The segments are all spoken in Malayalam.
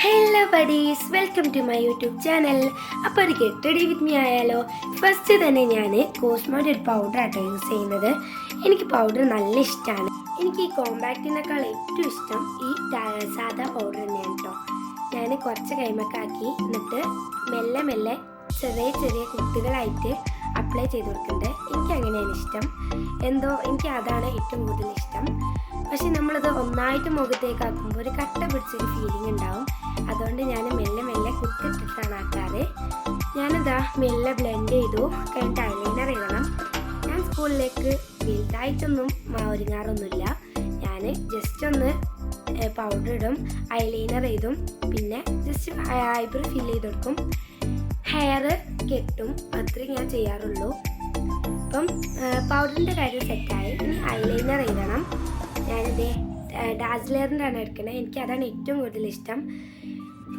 Hello buddies, welcome to my YouTube channel. അപ്പോൾ ഒരു ഗെറ്റ് റെഡി വിത്ത് മീ ആയാലോ. ഫസ്റ്റ് തന്നെ ഞാൻ കോസ്മോയുടെ ഒരു പൗഡർ ആട്ടോ യൂസ് ചെയ്യുന്നത്. എനിക്ക് പൗഡർ നല്ല ഇഷ്ടമാണ്. എനിക്ക് ഈ കോമ്പാക്റ്റിനേക്കാൾ ഏറ്റവും ഇഷ്ടം ഈ സാധാ പൗഡർ തന്നെയാണ് കേട്ടോ. ഞാൻ കുറച്ച് കൈമക്കാക്കി എന്നിട്ട് മെല്ലെ മെല്ലെ ചെറിയ ചെറിയ കുത്തുകളായിട്ട് അപ്ലൈ ചെയ്ത് കൊടുക്കുന്നുണ്ട്. എനിക്ക് അങ്ങനെയാണ് ഇഷ്ടം. എന്തോ എനിക്ക് അതാണ് ഏറ്റവും കൂടുതൽ ഇഷ്ടം. പക്ഷെ നമ്മളിത് ഒന്നായിട്ട് മുഖത്തേക്ക് ആക്കുമ്പോൾ ഒരു കട്ട പിടിച്ചൊരു ഫീലിംഗ് ഉണ്ടാവും. അതുകൊണ്ട് ഞാൻ മെല്ലെ മെല്ലെ കുത്തിട്ടിട്ടാണ് ആക്കാറ്. ഞാനിതാ മെല്ലെ ബ്ലെൻഡ് ചെയ്തു. കഴിഞ്ഞിട്ട് ഐലൈനർ എഴുതണം. ഞാൻ സ്കൂളിലേക്ക് വലുതായിട്ടൊന്നും ഒരുങ്ങാറൊന്നുമില്ല. ഞാൻ ജസ്റ്റ് ഒന്ന് പൗഡർ ഇടും, ഐലൈനർ എഴുതും, പിന്നെ ജസ്റ്റ് ഐബ്രോ ഫിൽ ചെയ്ത് കൊടുക്കും, ഹെയർ കെട്ടും. അത്രയും ഞാൻ ചെയ്യാറുള്ളൂ. അപ്പം പൗഡറിൻ്റെ കാര്യം സെറ്റായി. ഇനി ഐലൈനർ എഴുതണം. ഞാനിതേ ഡാസ്ലറിൻ്റെ ആണ് എടുക്കണത്. എനിക്ക് അതാണ് ഏറ്റവും കൂടുതൽ ഇഷ്ടം.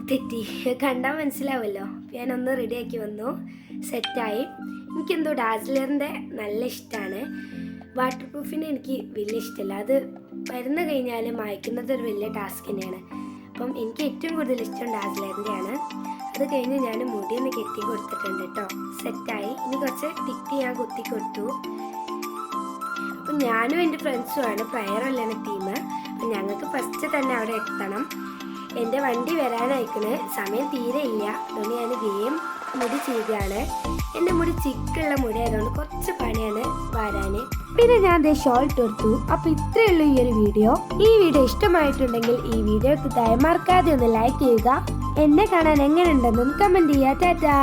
തെറ്റി കണ്ടാൽ മനസ്സിലാവുമല്ലോ. ഞാനൊന്ന് റെഡിയാക്കി വന്നു, സെറ്റായി. എനിക്കെന്തോ ഡാസ്ലറിൻ്റെ നല്ല ഇഷ്ടമാണ്. വാട്ടർ പ്രൂഫിന് എനിക്ക് വലിയ ഇഷ്ടമല്ല. അത് മരുന്ന് കഴിഞ്ഞാൽ മായ്ക്കുന്നത് ഒരു വലിയ ടാസ്ക് തന്നെയാണ്. അപ്പം എനിക്ക് ഏറ്റവും കൂടുതൽ ഇഷ്ടം ഡാസ്ലറിൻ്റെയാണ്. അത് കഴിഞ്ഞ് ഞാൻ മുടിയൊന്ന് കെട്ടി കൊടുത്തിട്ടുണ്ട് കേട്ടോ. സെറ്റായി. ഇനി കുറച്ച് ടിക്ക് ഞാൻ കുത്തി കൊടുത്തു. അപ്പം ഞാനും എൻ്റെ ഫ്രണ്ട്സുമാണ് പ്രയറല്ലാണ് ടീം. അപ്പം ഞങ്ങൾക്ക് ഫസ്റ്റ് തന്നെ അവിടെ എത്തണം. എൻ്റെ വണ്ടി വരാനായിക്കണ്. സമയം തീരെ ഇല്ല. അതുകൊണ്ട് ഞാൻ വേഗം മുടി ചെയ്യുകയാണ്. എൻ്റെ മുടി ചിക്കുള്ള മുടി ആയതുകൊണ്ട് കുറച്ച് പണിയാണ് വരാൻ. പിന്നെ ഞാൻ അതേ ഷോൾട്ട് എടുത്തു. അപ്പോൾ ഇത്രയേ ഉള്ളൂ ഈ ഒരു വീഡിയോ. ഈ വീഡിയോ ഇഷ്ടമായിട്ടുണ്ടെങ്കിൽ ഈ വീഡിയോക്ക് ദയമാർക്കാതെ ഒന്ന് ലൈക്ക് ചെയ്യുക. എന്നെ കാണാൻ എങ്ങനെയുണ്ടെന്നും കമൻറ്റ് ചെയ്യുക. ടാറ്റാ.